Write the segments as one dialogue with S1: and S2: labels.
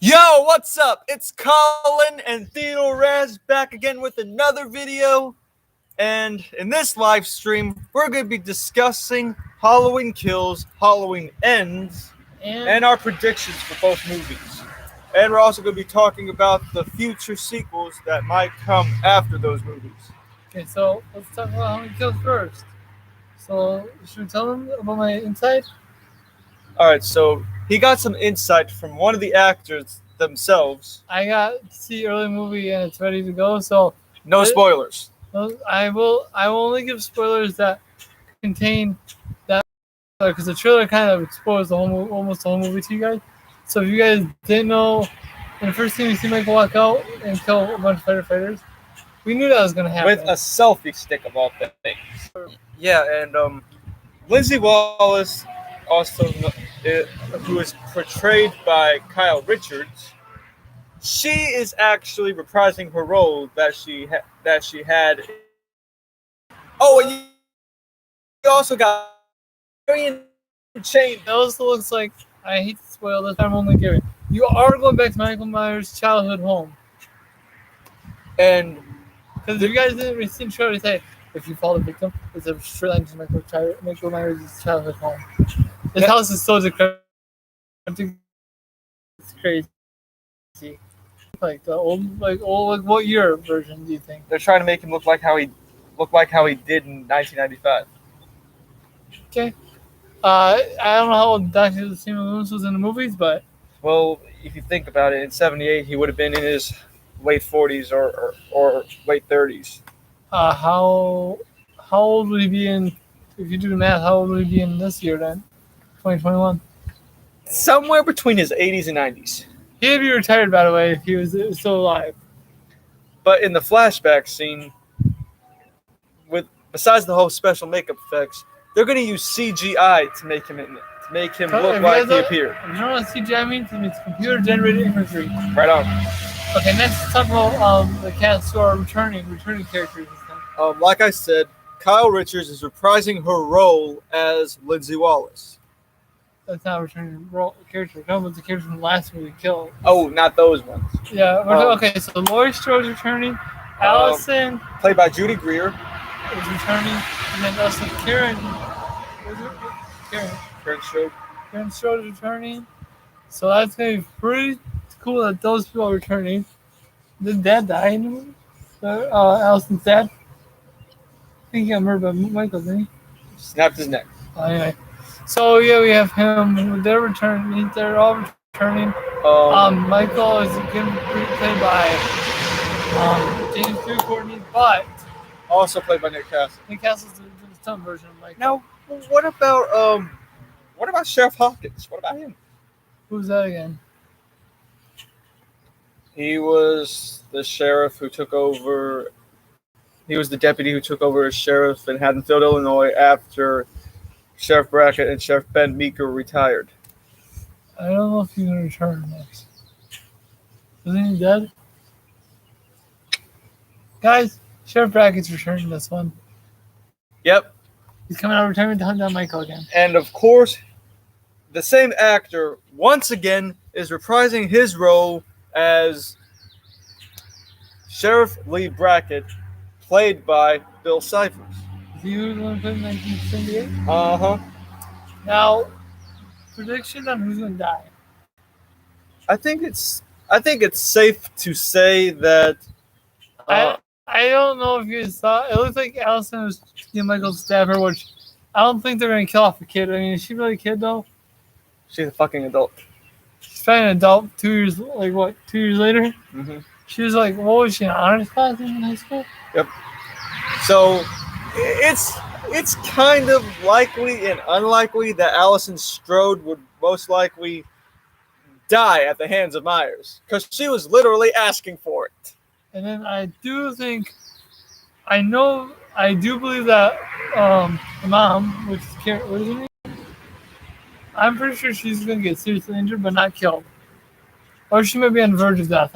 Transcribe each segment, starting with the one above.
S1: Yo, what's up? It's Colin and Theodore Raz back again with another video. And in this live stream, we're going to be discussing Halloween Kills, Halloween Ends, and our predictions for both movies. And we're also going to be talking about the future sequels that might come after those movies.
S2: Okay, so let's talk about Halloween Kills first. So, should we tell them about my insight?
S1: Alright, so he got some insight from one of the actors themselves.
S2: I got to see early movie and it's ready to go, so
S1: No spoilers.
S2: I will only give spoilers that contain that, because the trailer kind of exposed almost the whole movie to you guys. So if you guys didn't know, in the first scene we see Michael walk out and kill a bunch of firefighters, we knew that was going to happen.
S1: With a selfie stick of all things. Yeah, and Lindsay Wallace, also who is portrayed by Kyle Richards, she is actually reprising her role that she had. Oh, and you also got Marion Chain.
S2: That also looks like, I hate to spoil this, I'm only giving. You are going back to Michael Myers' childhood home.
S1: And
S2: because if you guys didn't see the trailer, say, if you fall the victim, it's a straight line to Michael Myers' childhood home. This house is so decrepit. It's crazy. Like the old, what year version do you think?
S1: They're trying to make him look like how he did in 1995.
S2: Okay. I don't know how old Dr. Simeon Loomis was in the movies, but
S1: well, if you think about it, in '78 he would have been in his late 40s or late 30s.
S2: How old would he be in? If you do the math, how old would he be in this year then? 2021.
S1: Somewhere between his 80s and 90s.
S2: He'd be retired, by the way, if he was still alive.
S1: But in the flashback scene, besides the whole special makeup effects, they're going to use CGI to make him look like he appeared.
S2: If you know what CGI means, it means computer-generated imagery.
S1: Right on.
S2: Okay, next let's talk about the cast who are returning characters and stuff.
S1: Like I said, Kyle Richards is reprising her role as Lindsay Wallace.
S2: That's not returning character. No, but the character from the last movie killed.
S1: Oh, not those ones.
S2: Yeah. Okay, so Laurie Strode's returning. Allison,
S1: played by Judy Greer,
S2: is returning, and then also Karen.
S1: Karen Strode.
S2: Karen Strode is returning. So that's gonna be pretty cool that those people are returning. Did Dad die in the movie? Allison's dad. I think he got murdered by Michael, didn't he?
S1: Snapped his neck.
S2: Anyway. So yeah, we have him. They're returning. They're all returning. Michael is going to be played by James Drew Courtney, but
S1: also played by Nick Castle.
S2: Nick Castle's the stunt version of Michael.
S1: Now, what about Sheriff Hawkins? What about him?
S2: Who's that again?
S1: He was the sheriff who took over. He was the deputy who took over as sheriff in Haddonfield, Illinois, after Sheriff Brackett and Sheriff Ben Meeker retired.
S2: I don't know if he's going to return next. Isn't he dead? Guys, Sheriff Brackett's returning this one.
S1: Yep.
S2: He's coming out of retirement to hunt down Michael again.
S1: And of course, the same actor, once again, is reprising his role as Sheriff Lee Brackett, played by Bill Cipher.
S2: Is he the one who played in 1978?
S1: Uh-huh.
S2: Now, predictions on who's going to die.
S1: I think it's safe to say that.
S2: I don't know if you saw. It looks like Allison was Michael stab her, which I don't think they're going to kill off a kid. I mean, is she really a kid though?
S1: She's a fucking adult.
S2: She's probably an adult. 2 years, 2 years later.
S1: Mm-hmm.
S2: She was like, what was she, an honors class in high school?
S1: Yep. So it's kind of likely and unlikely that Allison Strode would most likely die at the hands of Myers, because she was literally asking for it.
S2: And then I do believe that the mom, which is Karen, what is her name? I'm pretty sure she's going to get seriously injured, but not killed. Or she might be on the verge of death.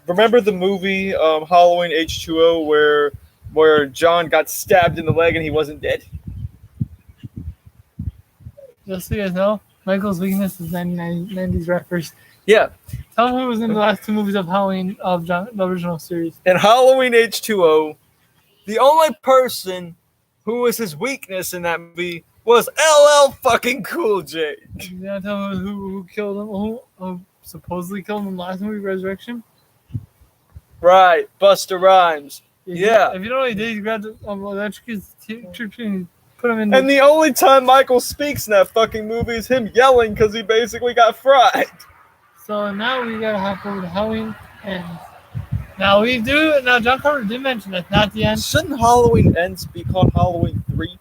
S1: Remember the movie Halloween H2O where John got stabbed in the leg and he wasn't dead?
S2: Just so you guys know, Michael's weakness is 90s rappers.
S1: Yeah.
S2: Tell him who was in the last two movies of Halloween of the original series.
S1: In Halloween H2O, the only person who was his weakness in that movie was LL fucking Cool J.
S2: You gotta tell him who killed him, who supposedly killed him in the last movie, Resurrection.
S1: Right, Busta Rhymes. Yeah.
S2: If you don't know what he did, he grabbed the electrocuted tree and put him in.
S1: And the only time Michael speaks in that fucking movie is him yelling because he basically got fried.
S2: So now we gotta hop over to Halloween ends. Now John Carter did mention that's not the end.
S1: Shouldn't Halloween Ends be called Halloween 3?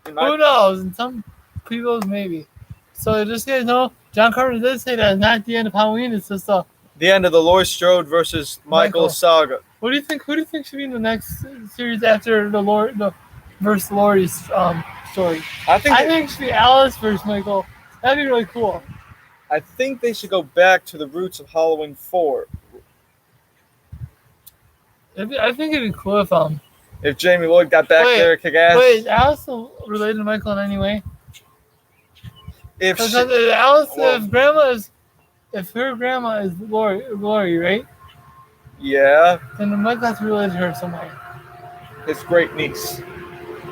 S2: Who knows? In some people's maybe. So just so you guys know, John Carter did say that it's not the end of Halloween. It's just
S1: the end of the Laurie Strode versus Michael saga.
S2: What do you think? Who do you think should be in the next series after the versus Laurie's story? I think it should be Alice versus Michael. That'd be really cool.
S1: I think they should go back to the roots of Halloween 4.
S2: I think it'd be cool
S1: if Jamie Lloyd got back there kick ass.
S2: Wait, is Alice related to Michael in any way? If her grandma is Laurie, right?
S1: Yeah.
S2: Then Michael has to be related to her some way.
S1: His great niece.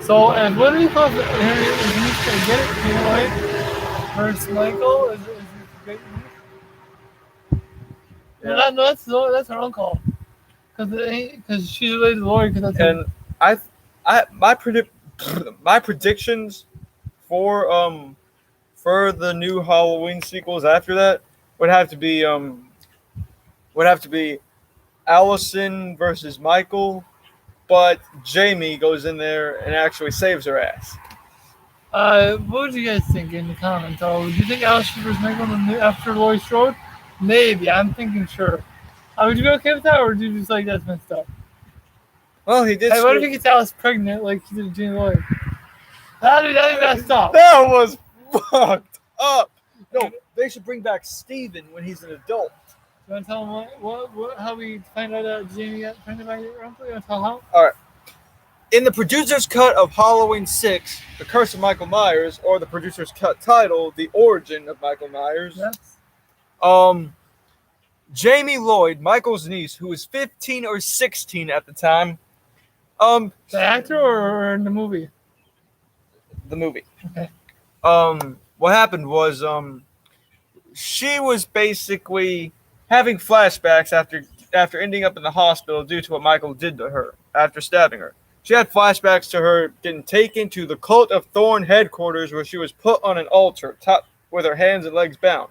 S2: So, and what do you call her niece? Get it? You know, right? Versus Michael is his great niece. Yeah. No, that's her uncle. Because she's related to Laurie.
S1: My predictions for the new Halloween sequels after that would have to be Allison versus Michael, but Jamie goes in there and actually saves her ass.
S2: What would you guys think in the comments? Do you think Allison versus Michael after Laurie Strode? Maybe. I'm thinking sure. Would you be okay with that, or would you just like that's messed up?
S1: Well, he did.
S2: Hey, what if he gets Alice pregnant like he did Jamie Lloyd? That'd be messed up.
S1: That was fucked up. No, they should bring back Steven when he's an adult.
S2: You want to tell him how we find out that Jamie got pregnant by your uncle? You want to tell how?
S1: All right. In the producer's cut of Halloween 6, The Curse of Michael Myers, or the producer's cut title, The Origin of Michael Myers. Yes. Jamie Lloyd, Michael's niece, who was 15 or 16 at the time.
S2: The actor or in the movie?
S1: The movie.
S2: Okay.
S1: What happened was she was basically having flashbacks after ending up in the hospital due to what Michael did to her after stabbing her. She had flashbacks to her getting taken to the Cult of Thorn headquarters where she was put on an altar with her hands and legs bound.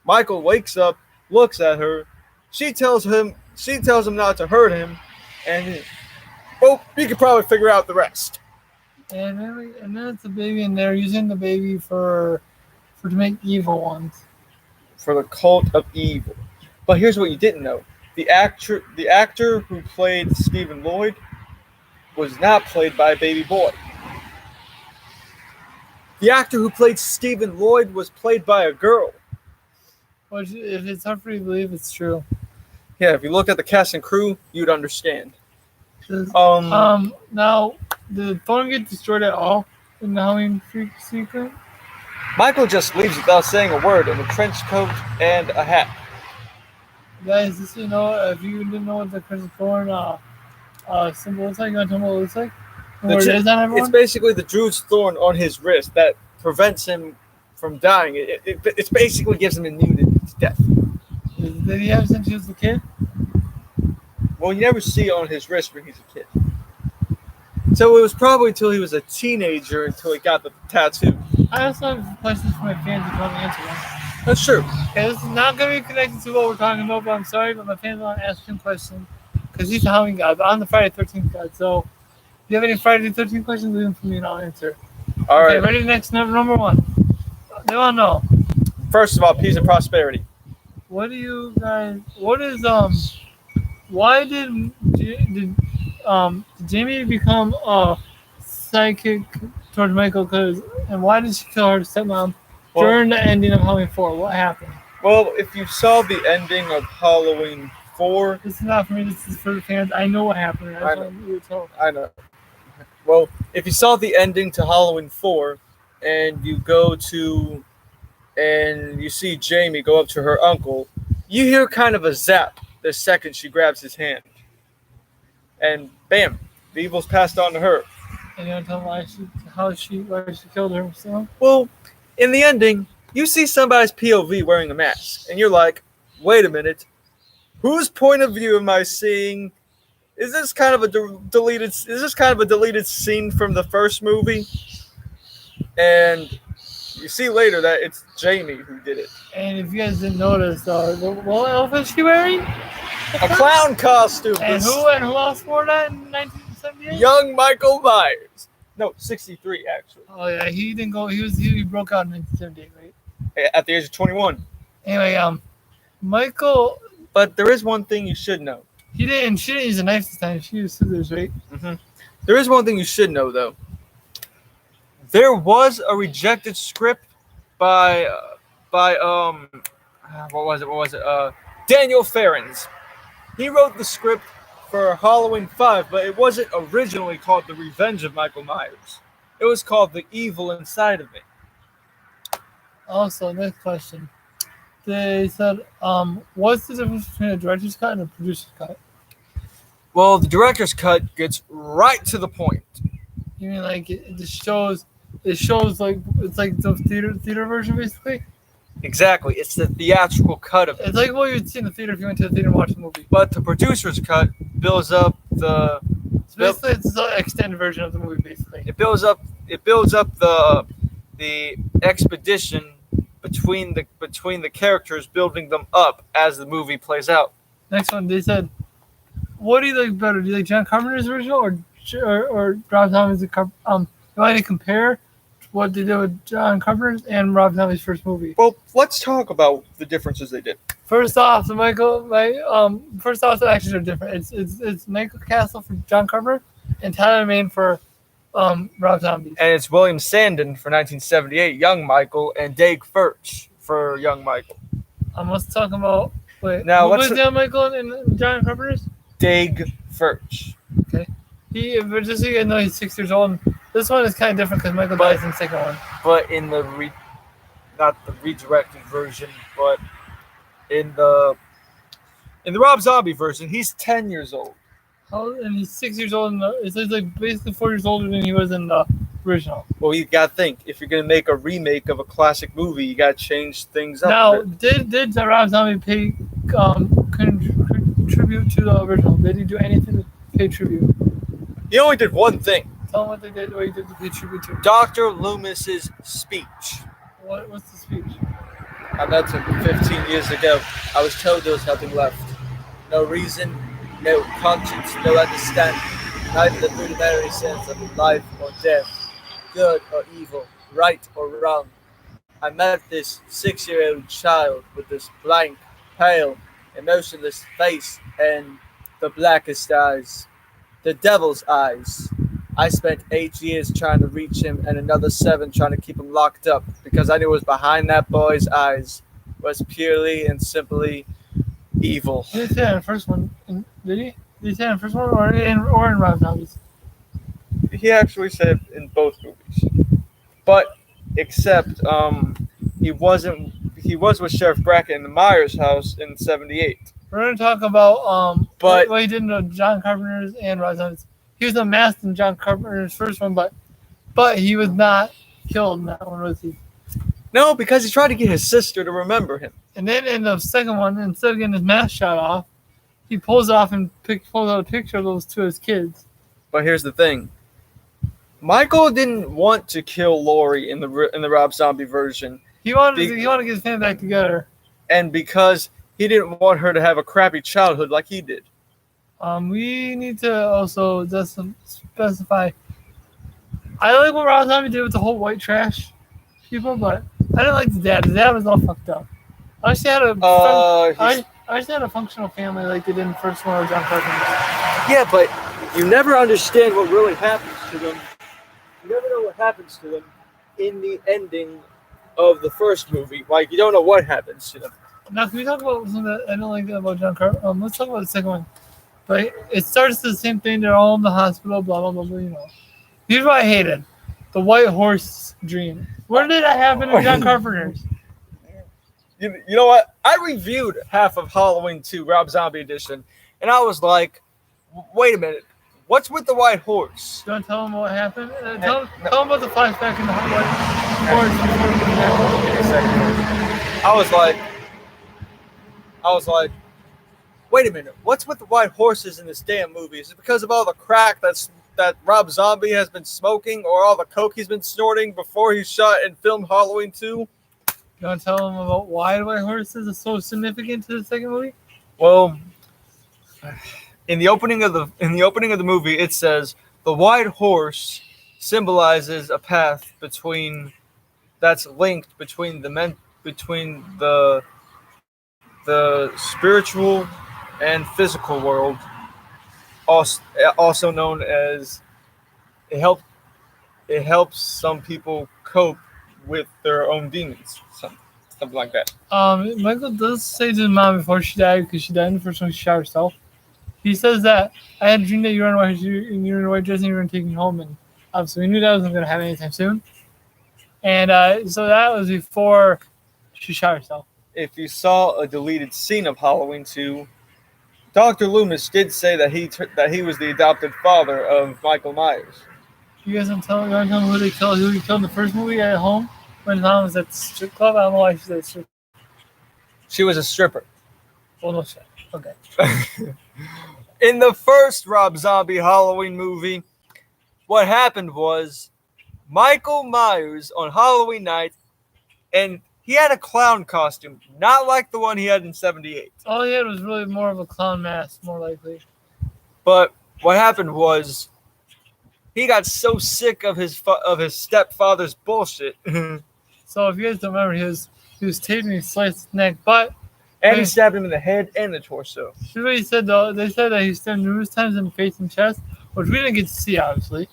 S1: Michael wakes up, looks at her. She tells him not to hurt him, and you can probably figure out the rest.
S2: And then it's a baby, and they're using the baby to make evil ones.
S1: For the Cult of Evil. But here's what you didn't know: the actor who played Stephen Lloyd was not played by a baby boy. The actor who played Stephen Lloyd was played by a girl.
S2: Which, if it's hard for you to believe, it's true.
S1: Yeah, if you look at the cast and crew, you'd understand.
S2: Now, did Thorn get destroyed at all in the Halloween sequence?
S1: Michael just leaves without saying a word in a trench coat and a hat.
S2: Guys, just so you know, if you didn't know what the Curse of Thorn symbol looks like, you want to tell me what it looks like?
S1: It's basically the Druid's thorn on his wrist that prevents him from dying. It basically gives him immunity to death.
S2: Did he have since he was a kid?
S1: Well, you never see it on his wrist when he's a kid. So it was probably until he was a teenager until he got the tattoo.
S2: I also have questions for my fans if you want to answer them.
S1: That's true.
S2: Okay, this is not going to be connected to what we're talking about, but I'm sorry, but my fans want to ask him questions because he's a Halloween god, but I'm the Friday the 13th god. So if you have any Friday the 13th questions, leave them for me and I'll answer.
S1: All right.
S2: Ready? Next, number one. They want to know.
S1: First of all, peace and prosperity.
S2: Why did Jamie become a psychic towards Michael? And why did she kill her stepmom during the ending of Halloween 4? What happened?
S1: Well, if you saw the ending of Halloween 4...
S2: This is not for me, this is for the fans. I know what happened.
S1: I know. Well, if you saw the ending to Halloween 4 and you go to and you see Jamie go up to her uncle, you hear kind of a zap the second she grabs his hand. And bam, the evil's passed on to her.
S2: And you want to tell me why she killed herself?
S1: Well, in the ending, you see somebody's POV wearing a mask, and you're like, wait a minute, whose point of view am I seeing? Is this kind of a deleted scene from the first movie? And you see later that it's Jamie who did it.
S2: And if you guys didn't notice, what outfit is she wearing?
S1: A clown costume.
S2: And who else wore that in 1978?
S1: Young Michael Myers. No, 63 actually.
S2: Oh yeah, he didn't go. He broke out in 1978, right?
S1: At the age of 21.
S2: Anyway, Michael.
S1: But there is one thing you should know.
S2: She didn't use a knife this time. She used scissors, right?
S1: Mm-hmm. There is one thing you should know though. There was a rejected script by what was it? Daniel Farrens. He wrote the script for Halloween 5, but it wasn't originally called The Revenge of Michael Myers. It was called The Evil Inside of Me.
S2: Also, next question. They said, what's the difference between a director's cut and a producer's cut?
S1: Well, the director's cut gets right to the point.
S2: You mean like it shows like it's like the theater version basically?
S1: Exactly. It's the theatrical cut of it.
S2: It's like what you'd see in the theater if you went to the theater and watched a movie.
S1: But the producer's cut builds up the...
S2: So basically, it's the extended version of the movie, basically.
S1: It builds up the expedition between the characters, building them up as the movie plays out.
S2: Next one, they said, what do you like better? Do you like John Carpenter's original or Rob Zombie's? You want to compare what they did with John Carpenter's and Rob Zombie's first movie?
S1: Well, let's talk about the differences they did.
S2: First off, the actors are different. It's Michael Castle for John Carpenter and Tyler Mane for Rob Zombie.
S1: And it's William Sandon for 1978, Young Michael, and Daeg Faerch for Young Michael.
S2: Let's talk about what was Young Michael and John Carpenter's?
S1: Daeg Faerch.
S2: Okay. But just so you guys know, he's 6 years old. This one is kind of different because Michael dies in the second one.
S1: But in the not the redirected version, but in the Rob Zombie version, he's 10 years old.
S2: And he's 6 years old. It's like basically 4 years older than he was in the original.
S1: Well, you got to think, if you're going to make a remake of a classic movie, you got to change things up.
S2: Now, did Rob Zombie contribute to the original? Did he do anything to pay tribute?
S1: He only did one thing.
S2: Tell him what they did, what he did to pay tribute to.
S1: Dr. Loomis's speech.
S2: What's the speech?
S1: I met him 15 years ago. I was told there was nothing left. No reason, no conscience, no understanding. Neither the rudimentary sense of life or death, good or evil, right or wrong. I met this 6-year-old child with this blank, pale, emotionless face and the blackest eyes. The devil's eyes. I spent 8 years trying to reach him and another 7 trying to keep him locked up because I knew what was behind that boy's eyes was purely and simply evil.
S2: Did he say that in the first one? Did he? Did he say that in the first one or in Rob Zombie's?
S1: He actually said it in both movies. But except he was with Sheriff Brackett in the Myers house in 78.
S2: We're going to talk about what he did in John Carpenter's and Rob Zombie's. He was unmasked in John Carpenter's first one, but he was not killed in that one, was he?
S1: No, because he tried to get his sister to remember him.
S2: And then in the second one, instead of getting his mask shot off, he pulls off and pulls out a picture of those two as kids.
S1: But here's the thing. Michael didn't want to kill Laurie in the Rob Zombie version.
S2: He wanted to get his family back together.
S1: And because he didn't want her to have a crappy childhood like he did.
S2: We need to also just specify. I like what Rob Zombie did with the whole white trash people, but I didn't like the dad. The dad was all fucked up. I wish they had a functional family like they did in the first one with John Carpenter.
S1: Yeah, but you never understand what really happens to them. You never know what happens to them in the ending of the first movie. Like, you don't know what happens to them.
S2: Now, can we talk about something that I don't like about John Carpenter? Let's talk about the second one. But it starts the same thing. They're all in the hospital, blah, blah, blah, blah, you know. Here's what I hated. The white horse dream. Where did that happen in John Carpenter's?
S1: You know what? I reviewed half of Halloween 2, Rob Zombie edition, and I was like, wait a minute. What's with the white horse?
S2: You want to tell them what happened? Tell them about the flashback in the white horse before we get back.
S1: Give me a second. I was like, wait a minute. What's with the white horses in this damn movie? Is it because of all the crack that Rob Zombie has been smoking, or all the coke he's been snorting before he shot and filmed Halloween 2?
S2: You want to tell them about why the white horses are so significant to the second movie?
S1: Well, in the opening of the movie, it says the white horse symbolizes a path that's linked between the spiritual and physical world, also known as it helps some people cope with their own demons, something like that.
S2: Michael does say to his mom before she died, because she died in the first one, she shot herself. He says that I had a dream that you were in a white dress and you were going to take me home, and obviously we knew that wasn't going to happen anytime soon. And so that was before she shot herself.
S1: If you saw a deleted scene of Halloween 2, Dr. Loomis did say that he was the adopted father of Michael Myers.
S2: You guys want to tell me who he killed in the first movie at home when his mom was at the strip club? I don't know why she said strip.
S1: She was a stripper.
S2: Well, no shit. Okay.
S1: In the first Rob Zombie Halloween movie, what happened was Michael Myers on Halloween night, and he had a clown costume, not like the one he had in 78.
S2: All he had was really more of a clown mask, more likely.
S1: But what happened was he got so sick of his stepfather's bullshit.
S2: So if you guys don't remember, he was taped and he sliced his neck, but
S1: and he stabbed him in the head and the torso.
S2: Here's what he said though. They said that he stabbed numerous times in the face and chest, which we didn't get to see, obviously.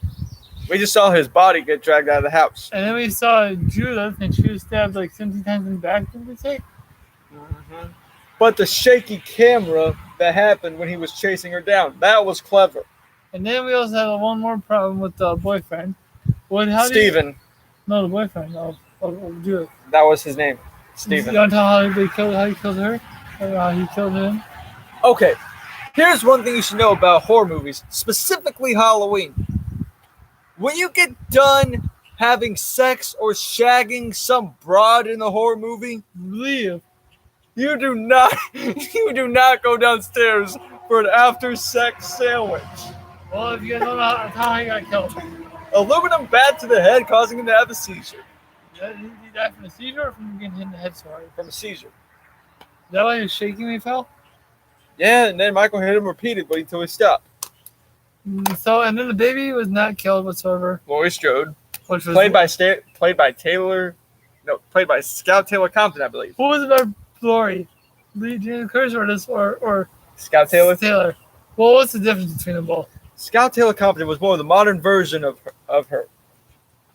S1: We just saw his body get dragged out of the house.
S2: And then we saw Judith, and she was stabbed like 17 times in the back, didn't they say?
S1: Mm-hmm. But the shaky camera that happened when he was chasing her down, that was clever.
S2: And then we also had one more problem with the boyfriend.
S1: Steven.
S2: No, the boyfriend of Judith.
S1: That was his name. Steven.
S2: You want to tell how he killed her? Or how he killed him?
S1: Okay. Here's one thing you should know about horror movies, specifically Halloween. When you get done having sex or shagging some broad in the horror movie,
S2: leave.
S1: You do not go downstairs for an after-sex sandwich.
S2: Well, if you guys don't know how he got killed.
S1: Aluminum bat to the head, causing him to have a seizure.
S2: Did he die from a seizure or from getting hit in the head? Sorry.
S1: From a seizure.
S2: Is that why he was shaking when he fell?
S1: Yeah, and then Michael hit him repeatedly until he stopped.
S2: So, and then the baby was not killed whatsoever.
S1: Laurie Strode,
S2: which was
S1: played by Scout Taylor Compton, I believe.
S2: Who was about Laurie? Lee James Curtis or
S1: Scout Taylor?
S2: Taylor. Well, what's the difference between them both?
S1: Scout Taylor Compton was more the modern version of her.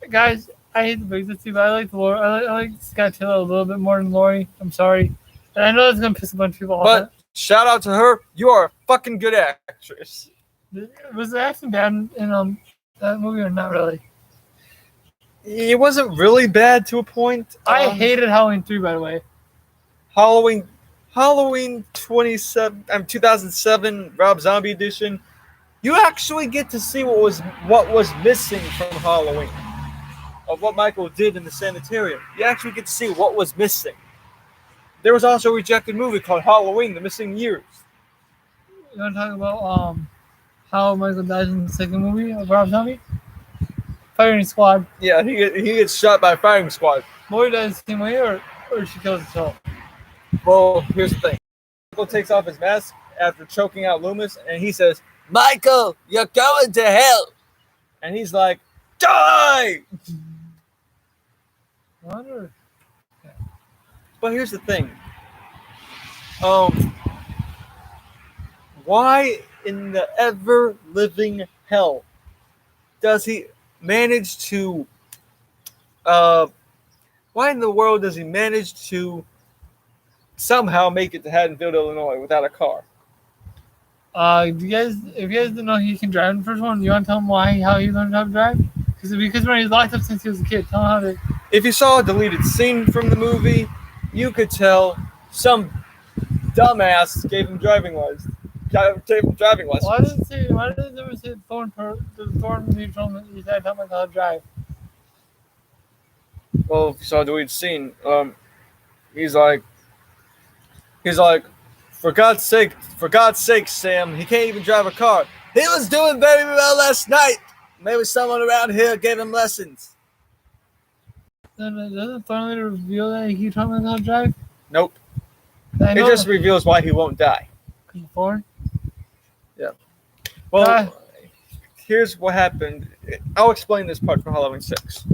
S2: Guys, I hate to break this to you, but I like Laurie. I like Scout Taylor a little bit more than Laurie. I'm sorry. And I know it's going to piss a bunch of people off.
S1: But shout out to her. You are a fucking good actress.
S2: Was the acting bad in that movie or not really?
S1: It wasn't really bad to a point.
S2: I hated Halloween 3, by the way.
S1: Halloween 2007 Rob Zombie edition. You actually get to see what was missing from Halloween. Of what Michael did in the sanitarium. You actually get to see what was missing. There was also a rejected movie called Halloween: The Missing Years.
S2: You want to talk about how Michael dies in the second movie of Rob Zombie? Firing squad.
S1: Yeah, he gets shot by a firing squad.
S2: Laurie dies the same way, or she kills herself?
S1: Well, here's the thing. Michael takes off his mask after choking out Loomis, and he says, "Michael, you're going to hell." And he's like, "Die!"
S2: Wonder.
S1: But here's the thing. Why in the ever-living hell does he manage to... why in the world does he manage to somehow make it to Haddonfield, Illinois without a car?
S2: If you guys didn't know he can drive in the first one, you want to tell him how he learned how to drive? Because when he's locked up since he was a kid, tell him how to...
S1: If you saw a deleted scene from the movie, you could tell some dumbass gave him driving lessons.
S2: Why did it never say the Thorn when he told him he said Tom how to drive?
S1: Well, if you saw the lead scene, he's like, for God's sake, Sam, he can't even drive a car. He was doing very well last night. Maybe someone around here gave him lessons.
S2: Then doesn't Thorn later reveal that he told him how to drive?
S1: Nope.
S2: I
S1: It
S2: know.
S1: just reveals why he won't die.
S2: Thorn?
S1: Well, here's what happened. I'll explain this part from Halloween 6.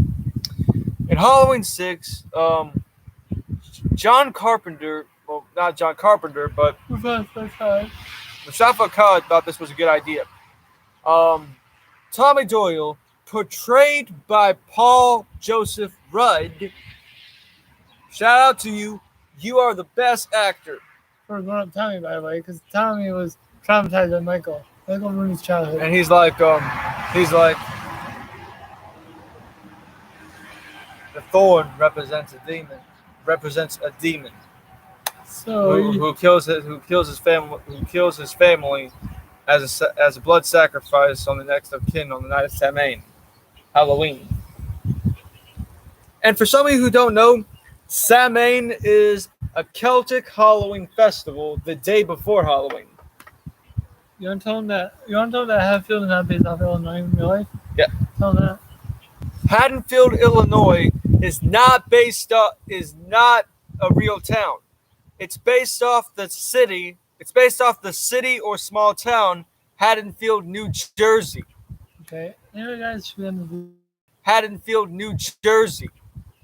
S1: In Halloween 6, John Carpenter, well, not John Carpenter, but Mustafa Akkad thought this was a good idea. Tommy Doyle, portrayed by Paul Joseph Rudd. Shout out to you. You are the best actor.
S2: For grown up Tommy, by the way, because Tommy was traumatized by Michael. Michael ruined his childhood.
S1: And he's like, the thorn represents a demon.
S2: So
S1: Who kills his family as a blood sacrifice on the next of kin on the night of Samhain, Halloween. And for some of you who don't know, Samhain is a Celtic Halloween festival the day before Halloween.
S2: You want to tell him that Hatfield is not based off Illinois in real life?
S1: Yeah.
S2: Tell him that.
S1: Haddonfield, Illinois is not a real town. It's based off the city. It's based off the city or small town, Haddonfield, New Jersey.
S2: Okay. Anyway, guys, should be on the
S1: Haddonfield, New Jersey.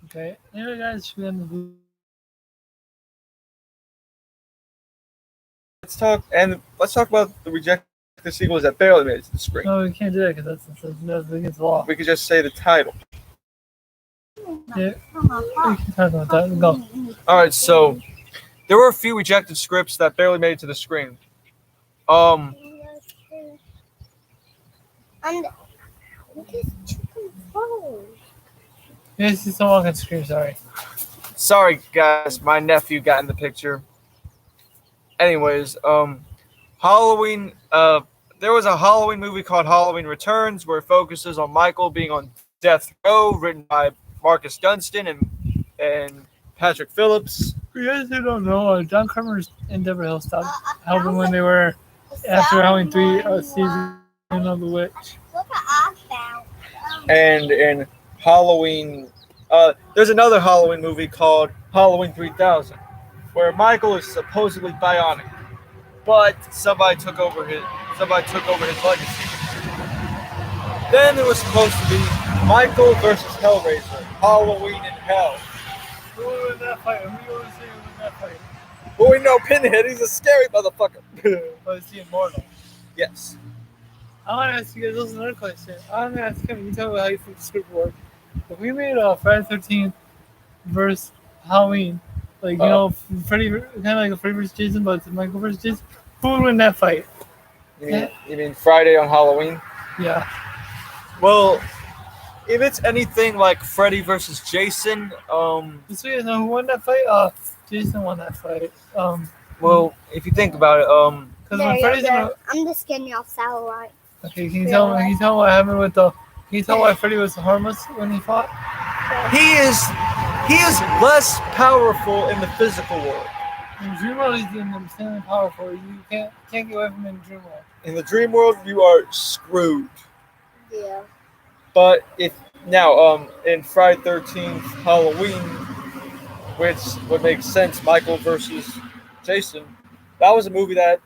S2: Okay. Anyway, guys, should be on the
S1: Let's talk about the rejected sequels that barely made it to the screen.
S2: No, we can't do that because that's against the law.
S1: We could just say the title.
S2: Yeah. We can talk about that. Go.
S1: All right, so there were a few rejected scripts that barely made it to the screen.
S3: And this chicken phone.
S2: Yes, he's someone can scream.
S1: Sorry, guys, my nephew got in the picture. Anyways, Halloween. There was a Halloween movie called Halloween Returns, where it focuses on Michael being on death row, written by Marcus Dunstan and Patrick Phillips.
S2: For you guys who don't know, John Carpenter and Deborah Hill stopped helping when they were after Halloween 3 season of The Witch.
S3: Look at that.
S1: And in Halloween, there's another Halloween movie called Halloween 3000, where Michael is supposedly bionic, but somebody took over his legacy. Then it was supposed to be Michael versus Hellraiser, Halloween in Hell.
S2: Who won that fight? Who you want to say who won that fight?
S1: Well, we know Pinhead. He's a scary motherfucker.
S2: But is he immortal?
S1: Yes.
S2: I want to ask you guys, this is another question. I want to ask him, you tell me how you think the script worked. If we made a Friday the 13th versus Halloween, like, Freddy, kind of like a Freddy versus Jason, but it's Michael versus Jason, who would win that fight?
S1: You mean Friday on Halloween?
S2: Yeah.
S1: Well, if it's anything like Freddy versus Jason,
S2: Just so you guys know who won that fight, Jason won that fight.
S1: well, if you think about it,
S2: Because when Freddy's in a...
S3: I'm just getting off satellite.
S2: Okay, can you tell what happened with the... Can you tell why Freddy was harmless when he fought?
S1: he is less powerful in the physical world.
S2: In Dream World, he's insanely powerful. You can't get away from him in Dream World.
S1: In the dream world, you are screwed.
S3: Yeah.
S1: But in Friday 13th Halloween, which would make sense, Michael versus Jason, that was a movie that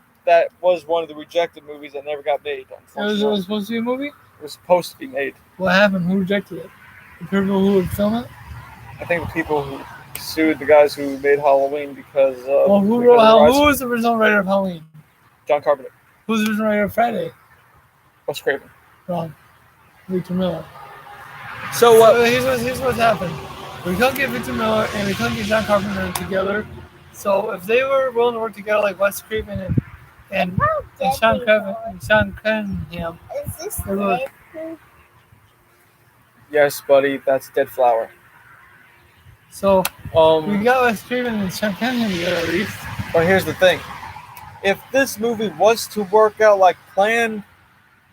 S1: was one of the rejected movies that never got made.
S2: It was supposed to be a movie?
S1: It was supposed to be made.
S2: What happened? Who rejected it? The people who would film it?
S1: I think the people who sued the guys who made Halloween because
S2: who was the original writer of Halloween?
S1: John Carpenter.
S2: Who's the original writer of Friday?
S1: Wes Craven.
S2: Wrong. Victor Miller.
S1: So
S2: here's what's happened. We couldn't get Victor Miller and we couldn't get John Carpenter together. So if they were willing to work together like Wes Craven and Sean Cunningham.
S3: Is this
S2: Hey, look.
S3: red?
S1: yes, buddy, that's dead flower.
S2: So we
S1: Um,
S2: got Wes Craven and Sean Penn together at least.
S1: but here's the thing: if this movie was to work out like planned,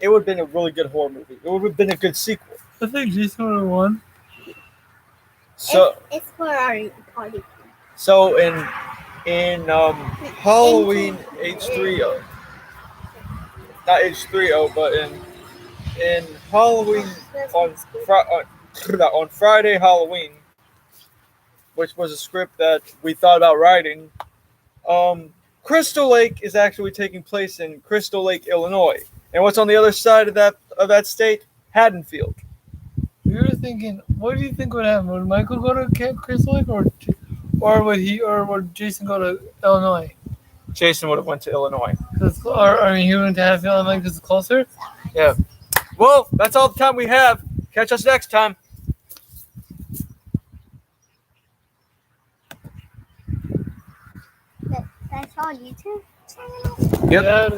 S1: it would have been a really good horror movie. It would have been a good sequel.
S2: I think Jason would have won.
S1: So,
S3: It's for our party.
S1: so in Halloween H3O, not H3O, but in Halloween on Friday Halloween, which was a script that we thought about writing. Crystal Lake is actually taking place in Crystal Lake, Illinois, and what's on the other side of that state? Haddonfield.
S2: We were thinking, what do you think would happen? Would Michael go to Camp Crystal Lake, or would Jason go to Illinois?
S1: Jason would have went to Illinois.
S2: He went to Hatfield, Illinois because it's closer.
S1: Yeah. Well, that's all the time we have. Catch us next time.
S3: That's all YouTube channel.
S1: Yep.
S2: Yeah,